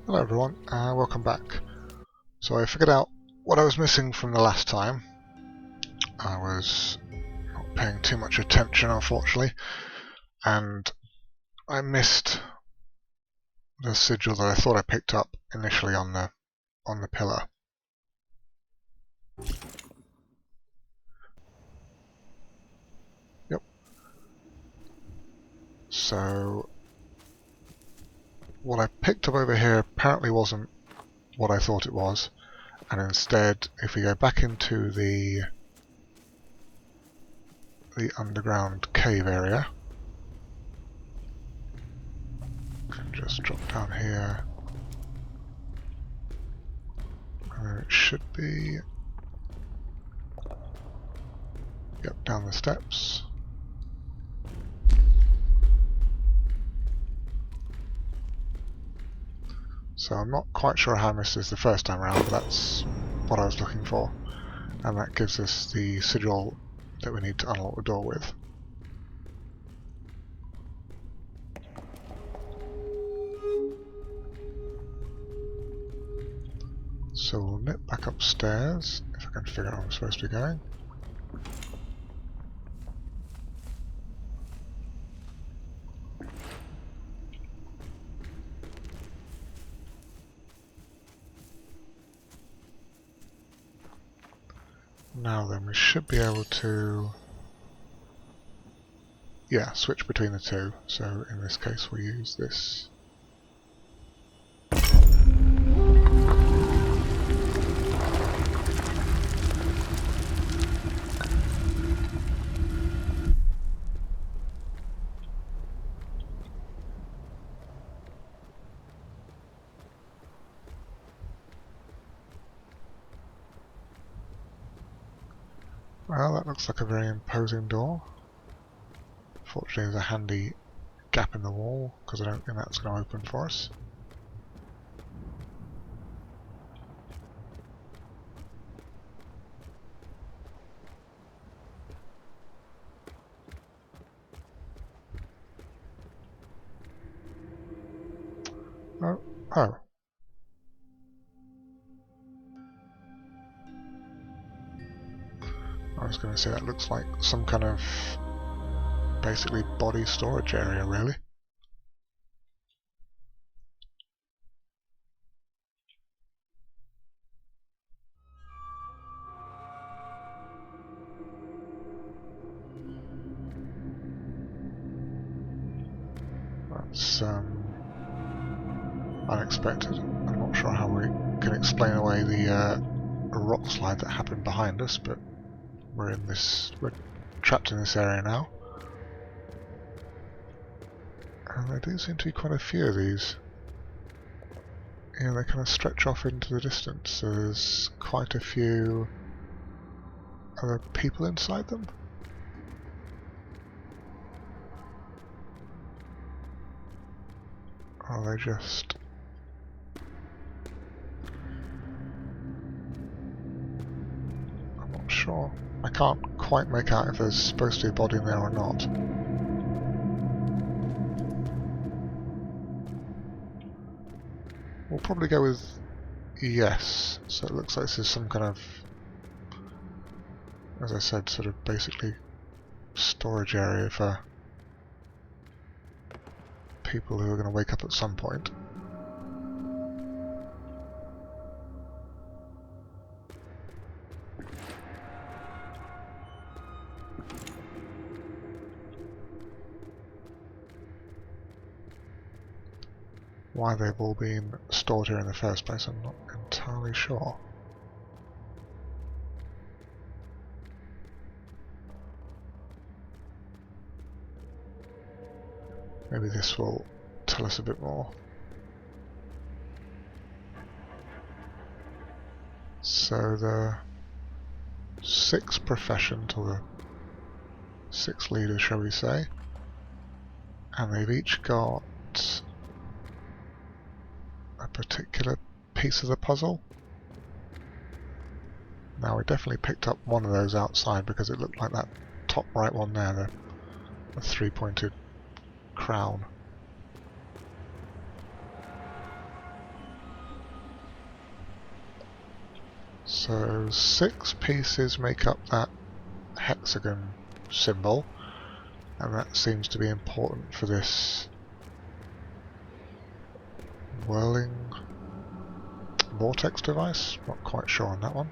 Hello everyone, welcome back. So I figured out what I was missing from the last time. I was not paying too much attention, unfortunately, and I missed the sigil that I thought I picked up initially on the pillar. Yep. So what I picked up over here apparently wasn't what I thought it was, and instead, if we go back into the underground cave area, and just drop down here, and it should be, yep, down the steps. So I'm not quite sure how I missed this the first time around, but that's what I was looking for. And that gives us the sigil that we need to unlock the door with. So we'll nip back upstairs, if I can figure out where I'm supposed to be going. Now then, we should be able to, yeah, switch between the two. So in this case we'll use this. Well, that looks like a very imposing door. Fortunately there's a handy gap in the wall, because I don't think that's going to open for us. Oh. I was going to say that looks like some kind of basically body storage area, really. That's unexpected. I'm not sure how we can explain away the rock slide that happened behind us, but we're trapped in this area now. And there do seem to be quite a few of these. Yeah, they kind of stretch off into the distance. There's quite a few other people inside them. Or are they just... I'm not sure. I can't quite make out if there's supposed to be a body in there or not. We'll probably go with yes. So it looks like this is some kind of, as I said, sort of basically storage area for people who are going to wake up at some point. Why they've all been stored here in the first place, I'm not entirely sure. Maybe this will tell us a bit more. So the 6 professions, or the 6 leaders, shall we say, and they've each got a particular piece of the puzzle. Now we definitely picked up one of those outside because it looked like that top right one there, the 3-pointed crown. So 6 pieces make up that hexagon symbol, and that seems to be important for this whirling vortex device. Not quite sure on that one.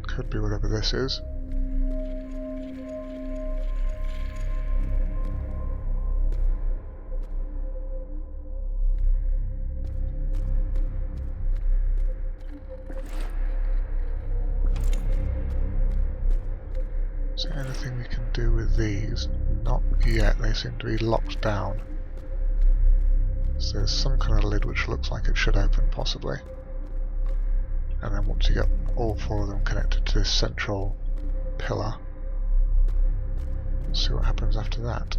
Could be whatever this is. Is there anything we can do with these? Not yet, they seem to be locked down. So there's some kind of lid which looks like it should open, possibly. And then once you get all 4 of them connected to this central pillar, see what happens after that.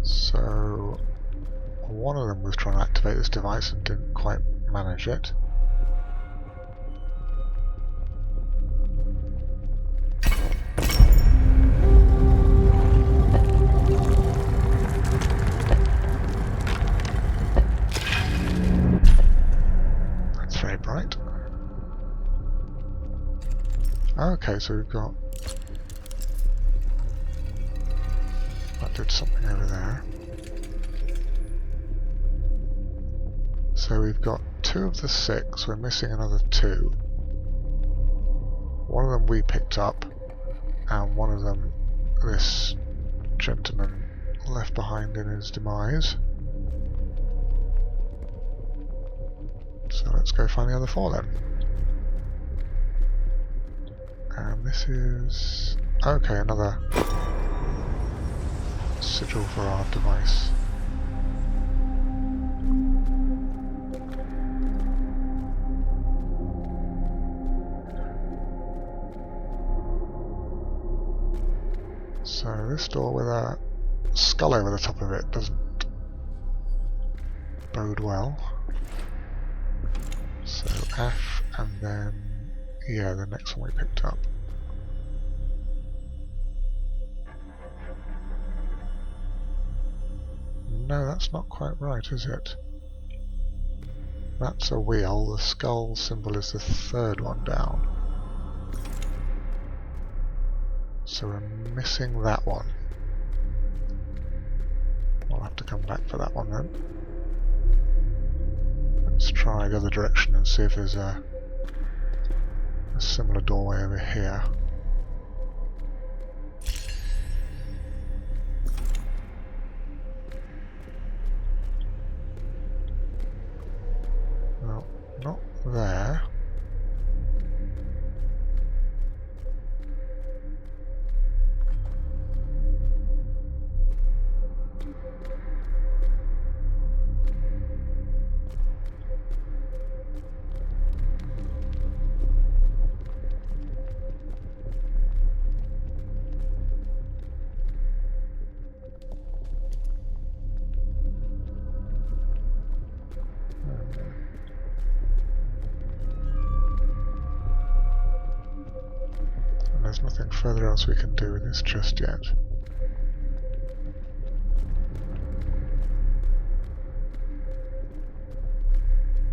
So one of them was trying to activate this device and didn't quite manage it. That's very bright. Okay, so we've got... that did something over there. So we've got 2 of the 6, we're missing another 2. One of them we picked up, and one of them this gentleman left behind in his demise. So let's go find the other 4 then. And this is... okay, another sigil for our device. So this door with a skull over the top of it doesn't bode well. So F, and then, yeah, the next one we picked up. No, that's not quite right, is it? That's a wheel, the skull symbol is the 3rd one down. So we're missing that one. We'll have to come back for that one then. Let's try the other direction and see if there's a similar doorway over here. Well, not there. There's nothing further else we can do with this just yet.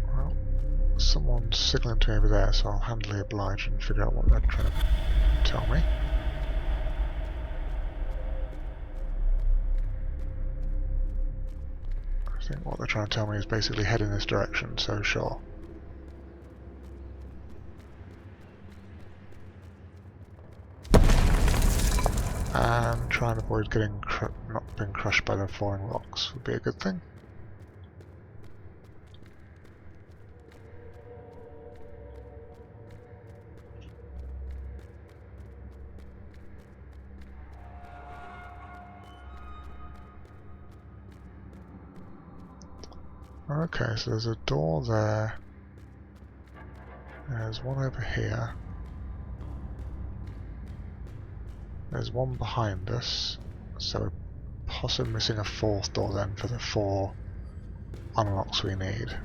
Well, someone's signalling to me over there, so I'll handily oblige and figure out what they're trying to tell me. I think what they're trying to tell me is basically head in this direction, so sure. And try and avoid getting not being crushed by the falling rocks would be a good thing. Okay, so there's a door there. There's one over here. There's one behind us, so we're possibly missing a 4th door then for the 4 unlocks we need.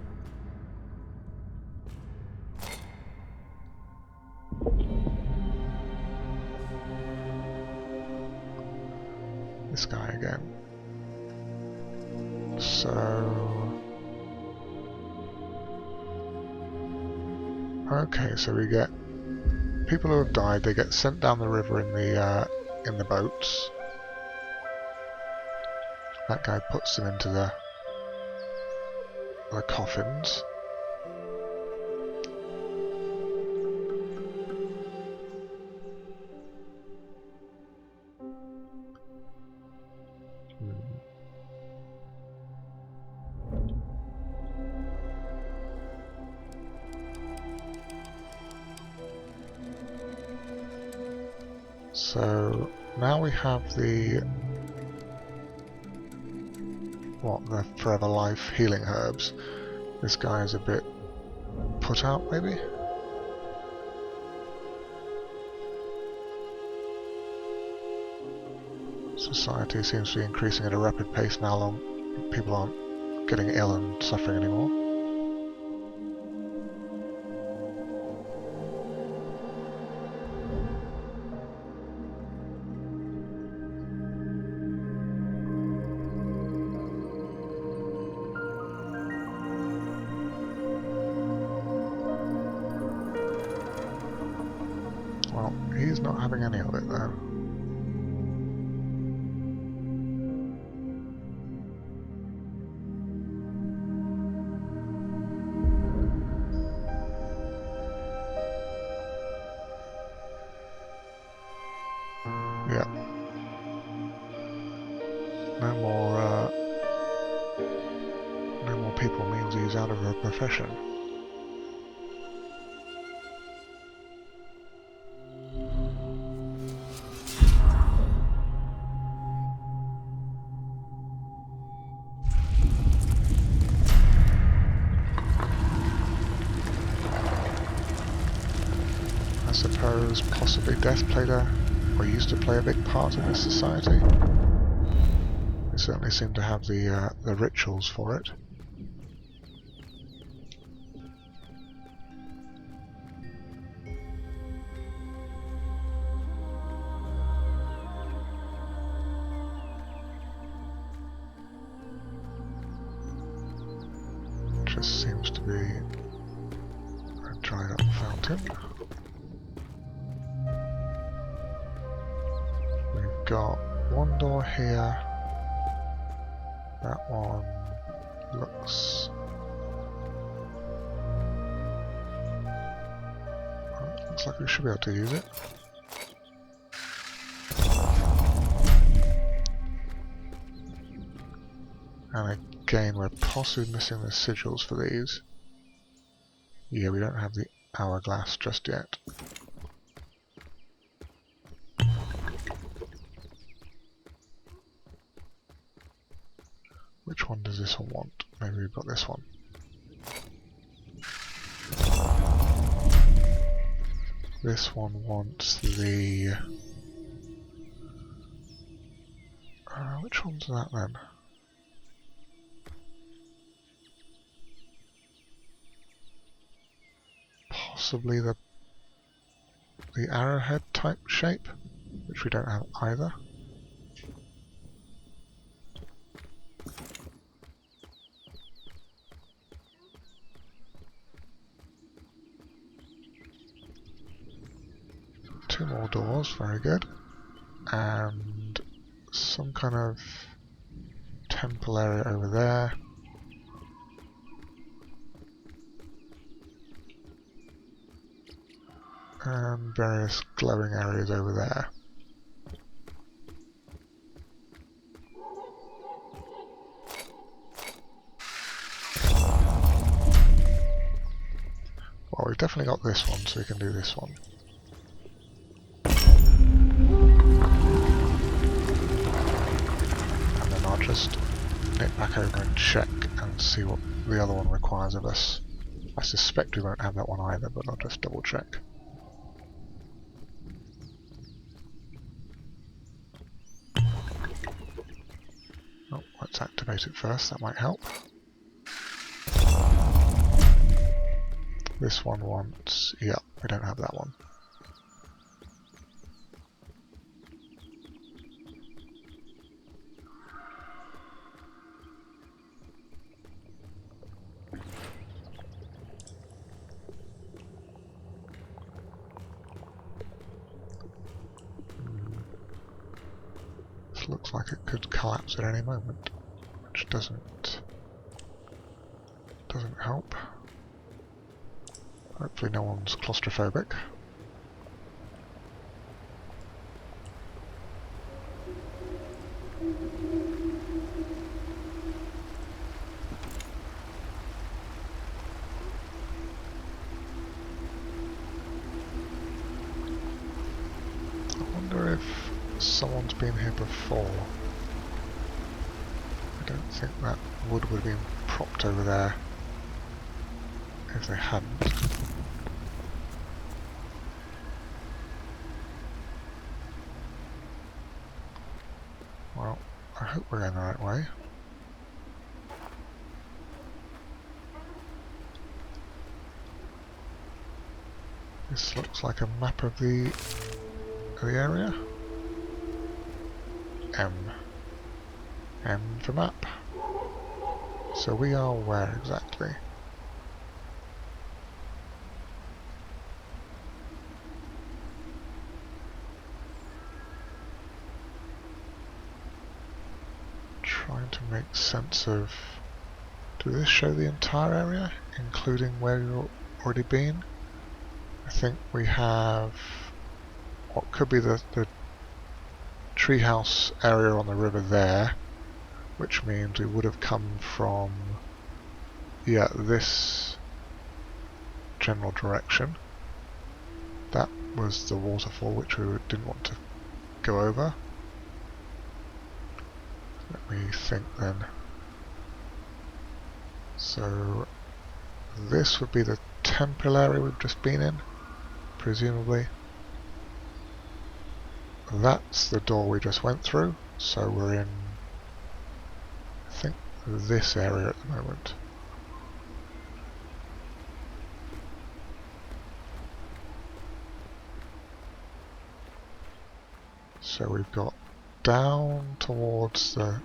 this guy again. So... okay, so we get people who have died, they get sent down the river in the boats. That guy puts them into the coffins. So now we have the Forever Life healing herbs. This guy is a bit put out, maybe? Society seems to be increasing at a rapid pace now. People aren't getting ill and suffering anymore. Well, he's not having any of it though. Yeah. No more people means he's out of a profession. I suppose possibly death played or used to play a big part in this society. They certainly seem to have the rituals for it. Just seems to be a dried up fountain. We've got one door here. That one looks... looks like we should be able to use it. And again, we're possibly missing the sigils for these. Yeah, we don't have the hourglass just yet. Which one does this one want? Maybe we've got this one. This one wants the... which one's that then? Possibly the arrowhead type shape, which we don't have either. Two more doors, very good. And some kind of temple area over there. And various glowing areas over there. Well, we've definitely got this one, so we can do this one. And then I'll just nip back over and check and see what the other one requires of us. I suspect we won't have that one either, but I'll just double check. Oh, let's activate it first, that might help. This one wants... yeah, we don't have that one. looks like it could collapse at any moment, which doesn't help. Hopefully no one's claustrophobic. I wonder if someone's been here before. I don't think that wood would have been propped over there if they hadn't. Well, I hope we're going the right way. This looks like a map of the area. M for map. So we are where exactly? Trying to make sense of... Does this show the entire area, including where you've already been? I think we have what could be the treehouse area on the river there, which means we would have come from, yeah, this general direction. That was the waterfall which we didn't want to go over. Let me think then. So this would be the temple area we've just been in, presumably. That's the door we just went through, so we're in, I think, this area at the moment. So we've got down towards the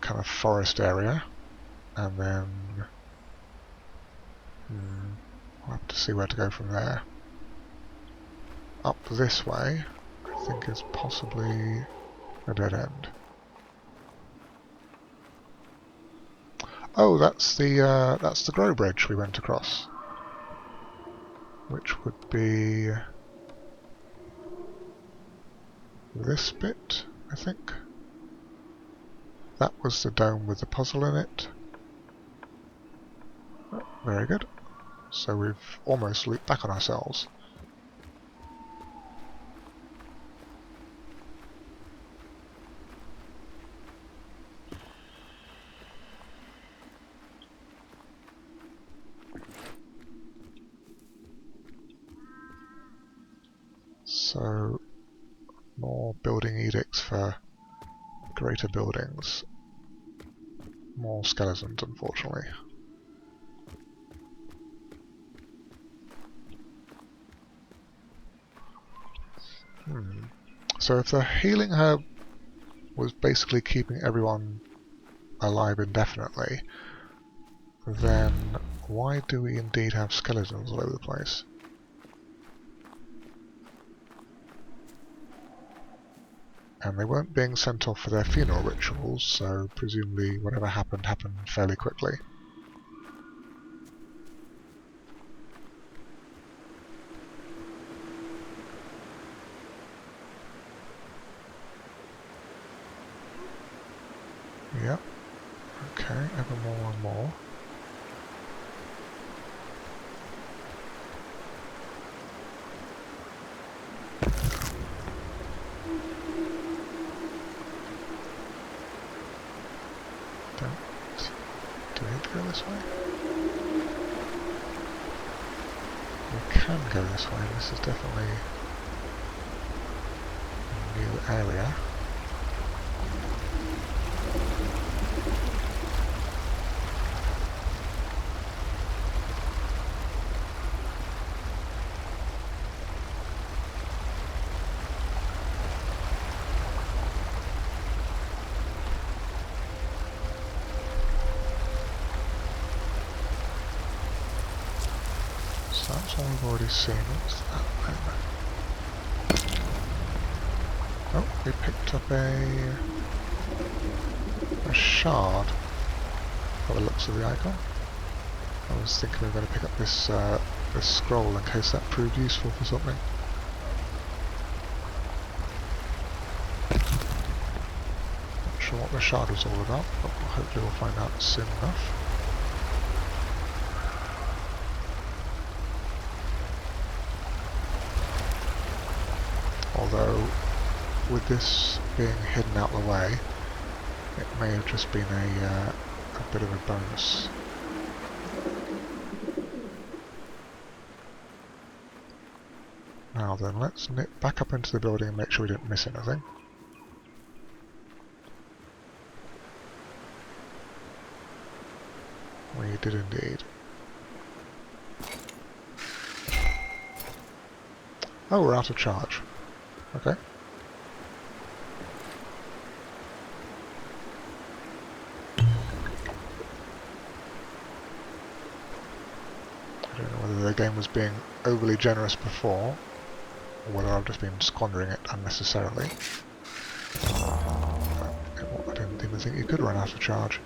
kind of forest area, and then we'll have to see where to go from there. Up this way, I think, is possibly a dead end. Oh, that's the Grow Bridge we went across, which would be this bit, I think. That was the dome with the puzzle in it. Oh, very good. So we've almost looped back on ourselves. So, more building edicts for greater buildings. More skeletons, unfortunately. So if the healing herb was basically keeping everyone alive indefinitely, then why do we indeed have skeletons all over the place? And they weren't being sent off for their funeral rituals, so presumably whatever happened fairly quickly. Yep. Okay, ever more and more. Do we need to go this way? We can go this way. This is definitely a new area. So that's all we've already seen. What's that then? Oh, we picked up a shard by the looks of the icon. I was thinking we were going to pick up this this scroll in case that proved useful for something. Not sure what the shard was all about, but hopefully we'll find out soon enough. Although, with this being hidden out of the way, it may have just been a bit of a bonus. Now then, let's nip back up into the building and make sure we didn't miss anything. We did indeed. Oh, we're out of charge. Okay. I don't know whether the game was being overly generous before, or whether I've just been squandering it unnecessarily. I didn't even think you could run out of charge.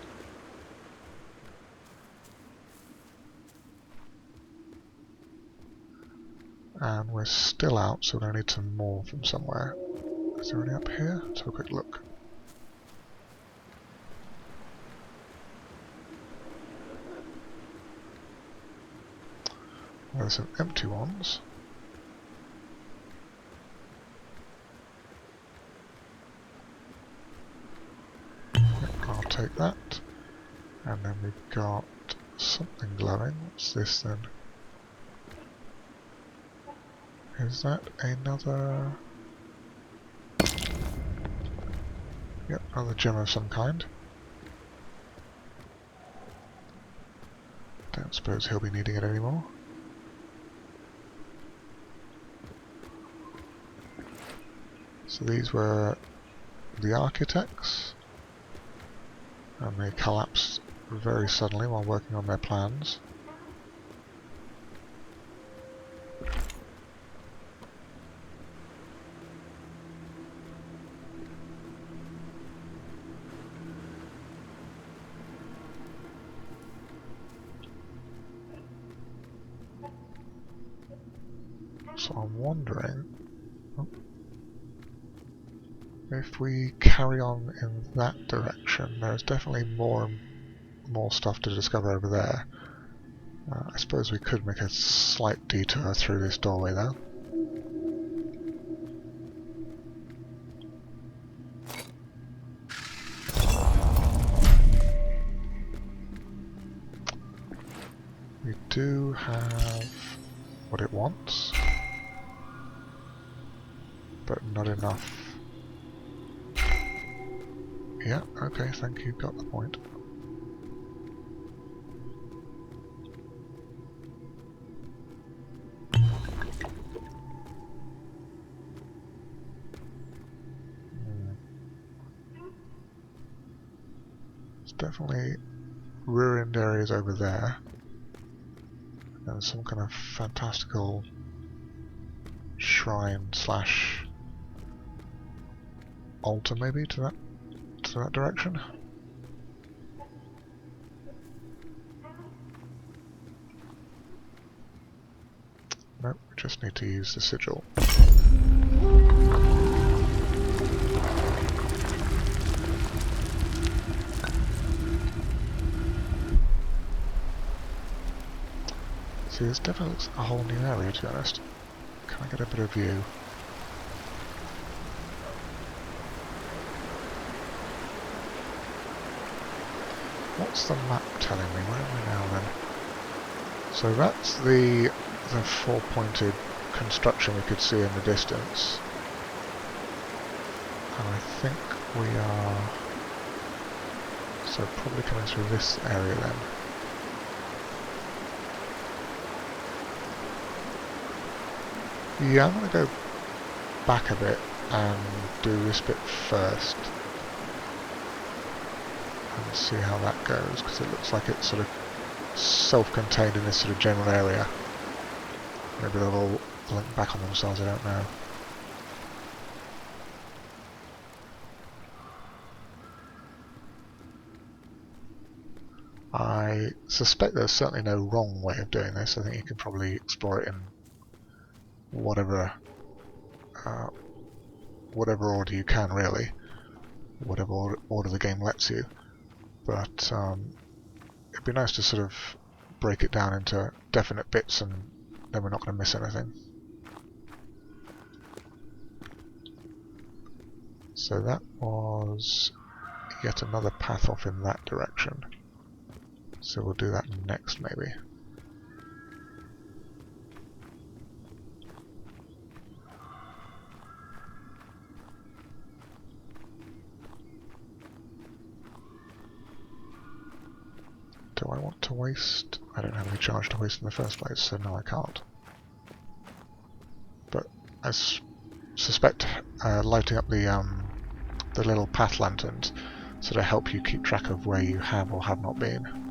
And we're still out, so we're going to need some more from somewhere. Is there any up here? Let's have a quick look. There's some empty ones. I'll take that. And then we've got something glowing. What's this then? Is that another... Yep, another gem of some kind. Don't suppose he'll be needing it anymore. So these were the architects, and they collapsed very suddenly while working on their plans. So I'm wondering if we carry on in that direction. There's definitely more stuff to discover over there. I suppose we could make a slight detour through this doorway though. We do have what it wants, but not enough. Yeah, okay, thank you, got the point. There's definitely ruined areas over there. And some kind of fantastical shrine slash altar maybe to that direction. Nope, we just need to use the sigil. See, this definitely looks like a whole new area, to be honest. Can I get a better view? What's the map telling me? Where am I now then? So that's the four-pointed construction we could see in the distance. And I think we are... so probably coming through this area then. Yeah, I'm going to go back a bit and do this bit first. And see how that goes, because it looks like it's sort of self-contained in this sort of general area. Maybe they'll all link back on themselves, I don't know. I suspect there's certainly no wrong way of doing this. I think you can probably explore it in whatever whatever order you can, really, whatever order the game lets you. But it'd be nice to sort of break it down into definite bits, and then we're not going to miss anything. So that was yet another path off in that direction. So we'll do that next, maybe. Do I want to waste? I don't have any charge to waste in the first place, so no, I can't. But I suspect lighting up the little path lanterns sort of help you keep track of where you have or have not been.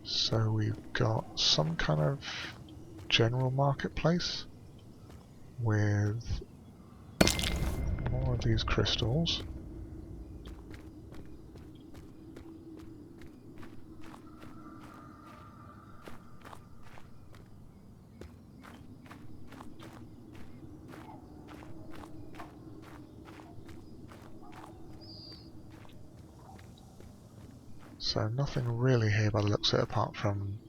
So we've got some kind of general marketplace with more of these crystals. So nothing really here by the looks of it apart from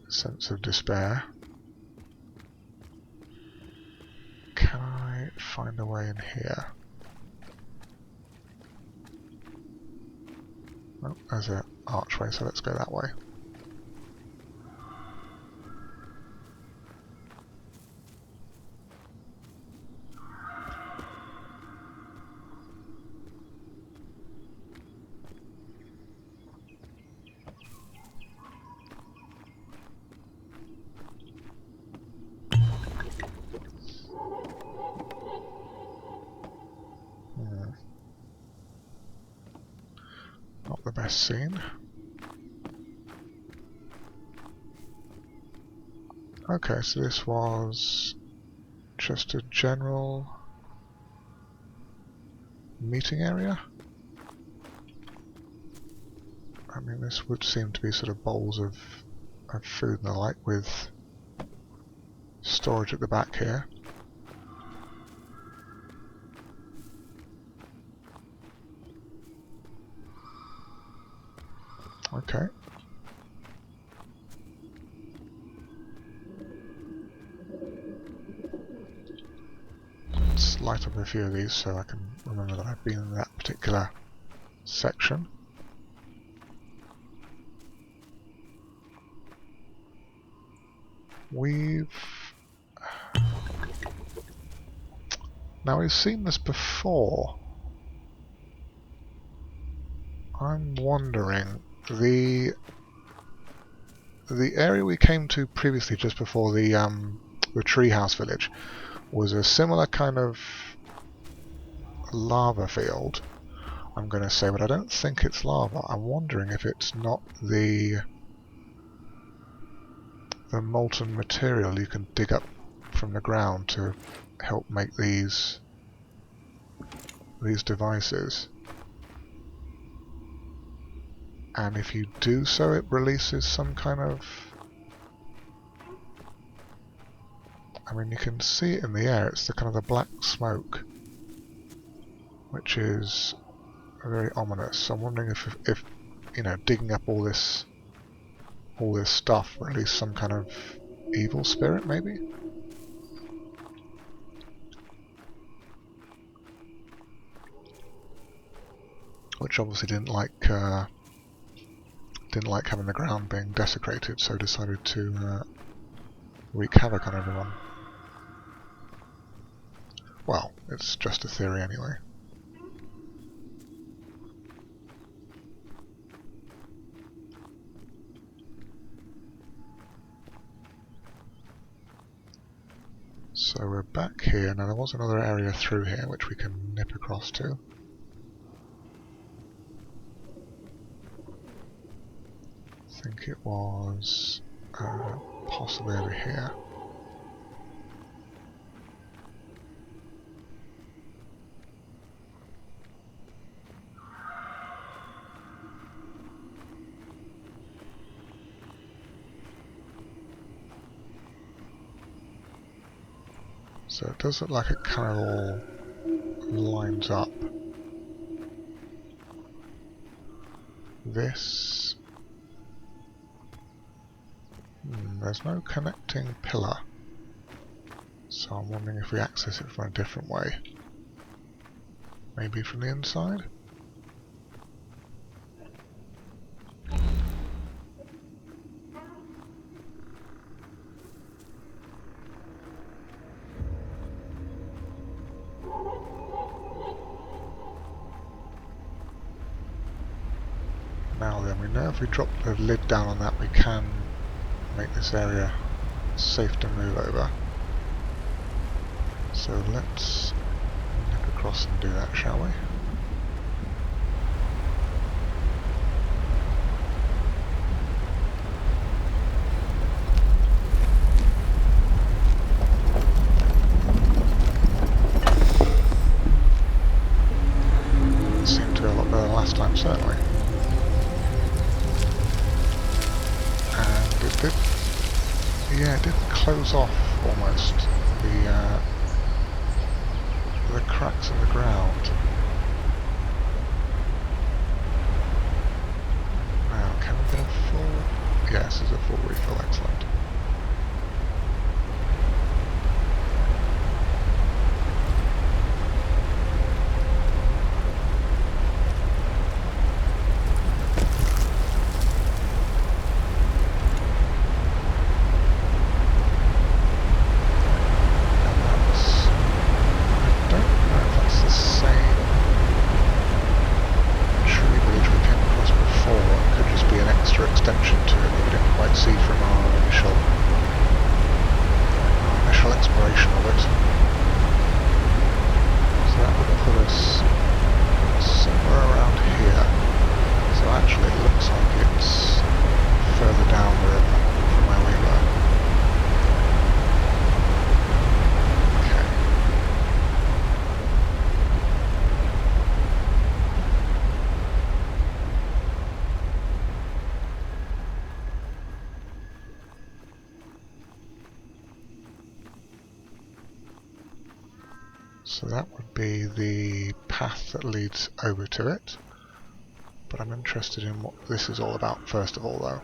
a sense of despair. Can I find a way in here? Oh, there's an archway, so let's go that way. Not the best scene. Okay, so this was just a general meeting area. I mean, this would seem to be sort of bowls of food and the like, with storage at the back here. Okay. Let's light up a few of these so I can remember that I've been in that particular section. Now we've seen this before. I'm wondering, the area we came to previously, just before the treehouse village, was a similar kind of lava field, I'm going to say, but I don't think it's lava. I'm wondering if it's not the molten material you can dig up from the ground to help make these devices. And if you do so, it releases some kind of... I mean, you can see it in the air. It's the kind of the black smoke, which is very ominous. So I'm wondering if you know, digging up all this stuff release some kind of evil spirit, maybe? Which obviously didn't like having the ground being desecrated, so decided to wreak havoc on everyone. Well, it's just a theory anyway. So we're back here. Now there was another area through here which we can nip across to. think it was possibly over here. So it does look like it kind of all lines up. This... there's no connecting pillar. So I'm wondering if we access it from a different way. Maybe from the inside? Now then, we know if we drop the lid down on that we can make this area safe to move over. So let's nip across and do that, shall we? It seemed to go a lot better than last time, certainly. And it did, yeah, it did close off almost the cracks in the ground. Now, can we get a full... yes, there's a full refill, excellent. So that would be the path that leads over to it, but I'm interested in what this is all about first of all though.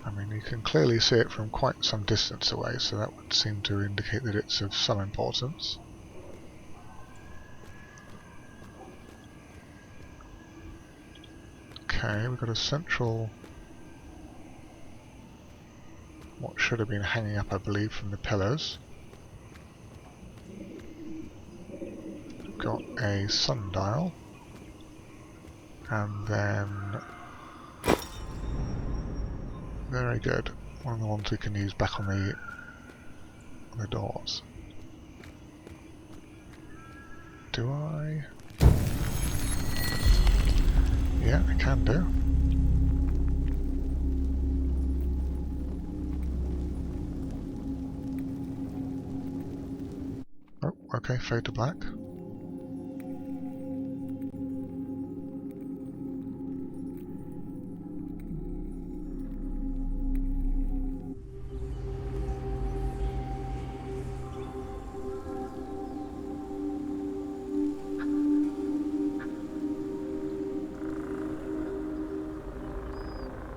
I mean, you can clearly see it from quite some distance away, so that would seem to indicate that it's of some importance. Okay, we've got a central, what should have been hanging up, I believe, from the pillars. We've got a sundial, and then, very good, one of the ones we can use back on the doors. Do I? Yeah, I can do. Oh, okay, fade to black.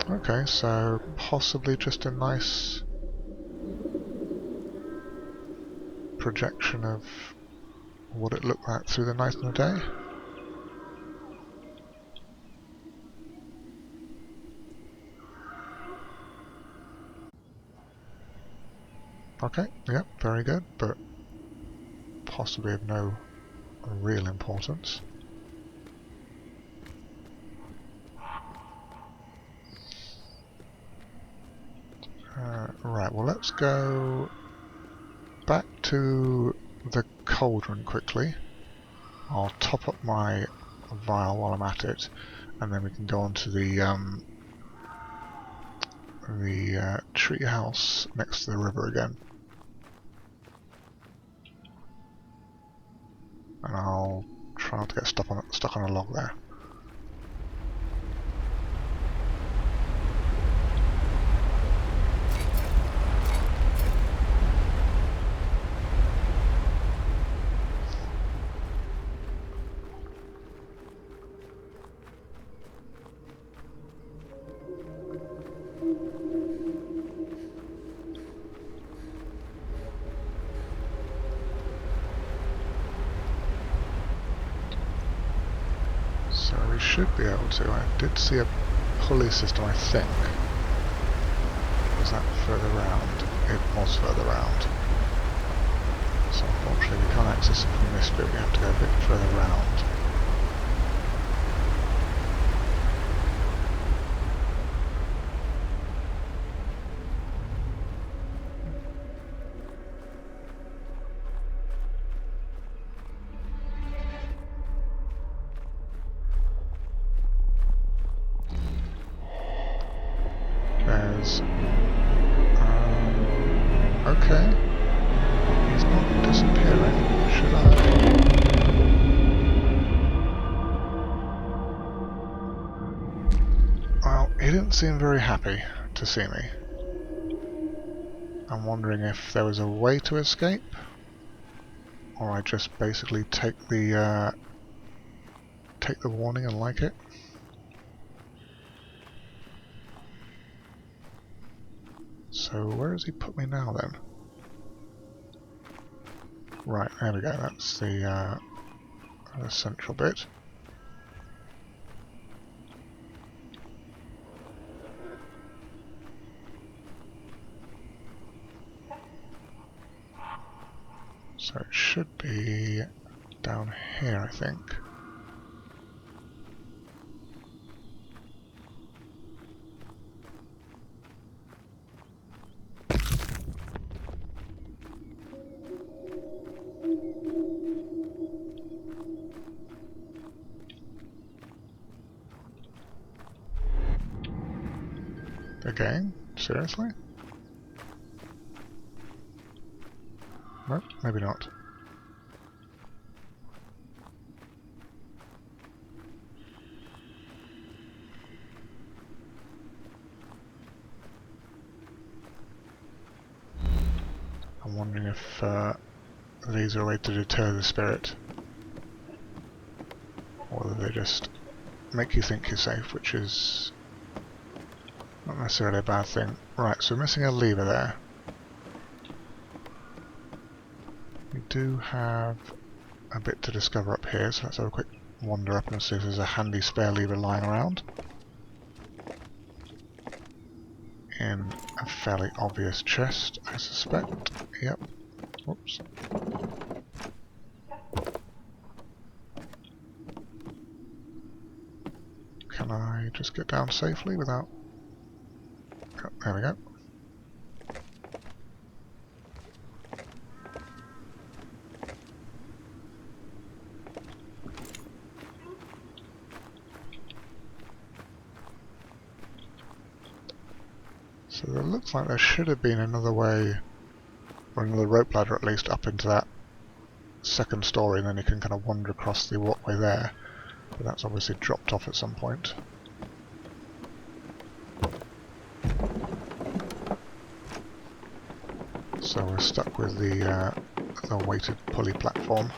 Okay, so possibly just a nice projection of what it looked like through the night and the day. Okay, yep, very good, but possibly of no real importance. Right, well let's go back to the cauldron quickly. I'll top up my vial while I'm at it, and then we can go on to the tree house next to the river again. And I'll try not to get stuck on a log there. So we should be able to. I did see a pulley system, I think. Was that further round? It was further round. So unfortunately we can't access it from this bit, we have to go a bit further round. There's... okay. He's not disappearing. Should I... Well, he didn't seem very happy to see me. I'm wondering if there was a way to escape, or I just basically take the warning and like it. So where has he put me now then? Right, there we go, that's the central bit. So it should be down here, I think. Again? Seriously? Nope, maybe not. I'm wondering if these are a way to deter the spirit, or whether they just make you think you're safe, which is not necessarily a bad thing. Right, so we're missing a lever there. We do have a bit to discover up here, so let's have a quick wander up and see if there's a handy spare lever lying around. In a fairly obvious chest, I suspect. Yep. Whoops. Can I just get down safely without... Oh, there we go. So it looks like there should have been another way, or another rope ladder at least, up into that second story, and then you can kind of wander across the walkway there. But that's obviously dropped off at some point. So we're stuck with the weighted pulley platform.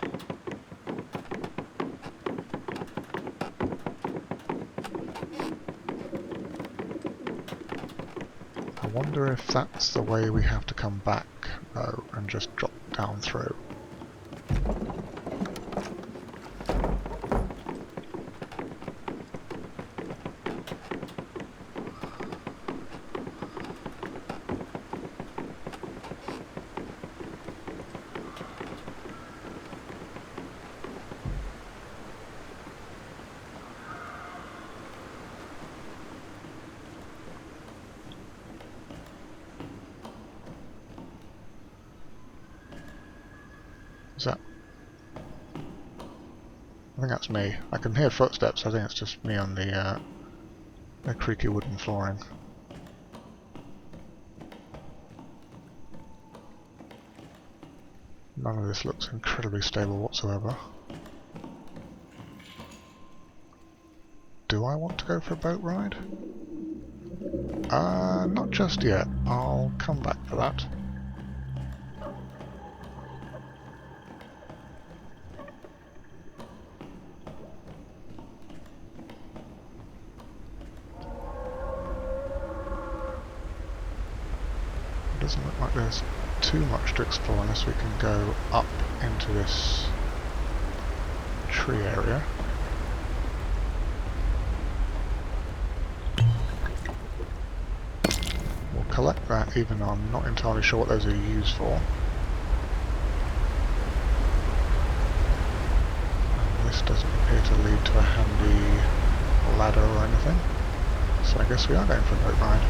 I wonder if that's the way we have to come back, though, and just drop down through. Is that... I think that's me. I can hear footsteps. I think it's just me on the creaky wooden flooring. None of this looks incredibly stable whatsoever. Do I want to go for a boat ride? Not just yet. I'll come back for that. It doesn't look like there's too much to explore unless we can go up into this tree area. We'll collect that even though I'm not entirely sure what those are used for. And this doesn't appear to lead to a handy ladder or anything, so I guess we are going for a boat ride.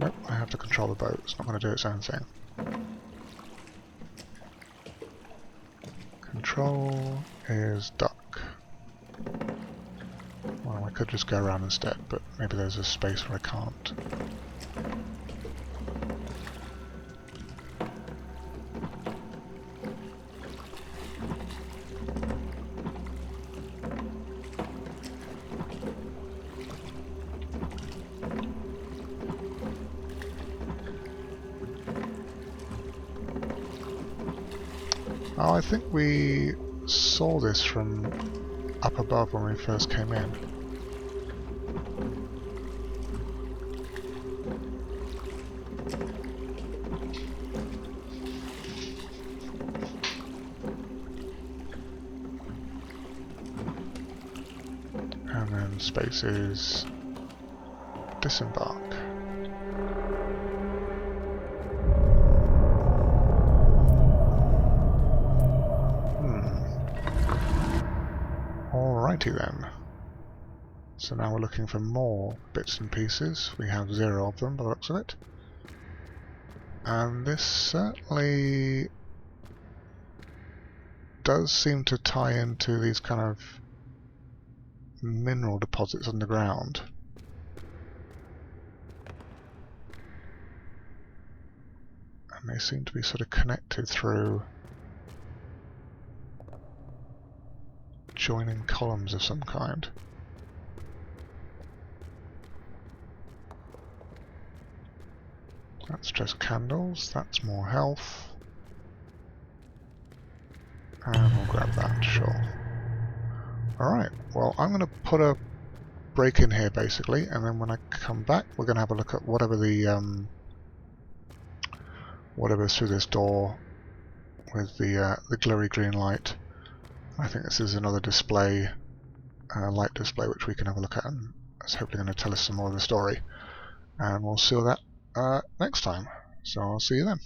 Nope, I have to control the boat. It's not going to do its own thing. Control is duck. Well, I could just go around instead, but maybe there's a space where I can't. Oh, I think we saw this from up above when we first came in. And then space is disembark. Alrighty then. So now we're looking for more bits and pieces. We have 0 of them by the looks of it. And this certainly does seem to tie into these kind of mineral deposits underground. And they seem to be sort of connected through joining columns of some kind. That's just candles, that's more health. And we'll grab that, sure. Alright, well I'm going to put a break in here basically, and then when I come back we're going to have a look at whatever the whatever's through this door with the glowing green light. I think this is another display, light display, which we can have a look at, and it's hopefully going to tell us some more of the story. And we'll see that next time. So I'll see you then.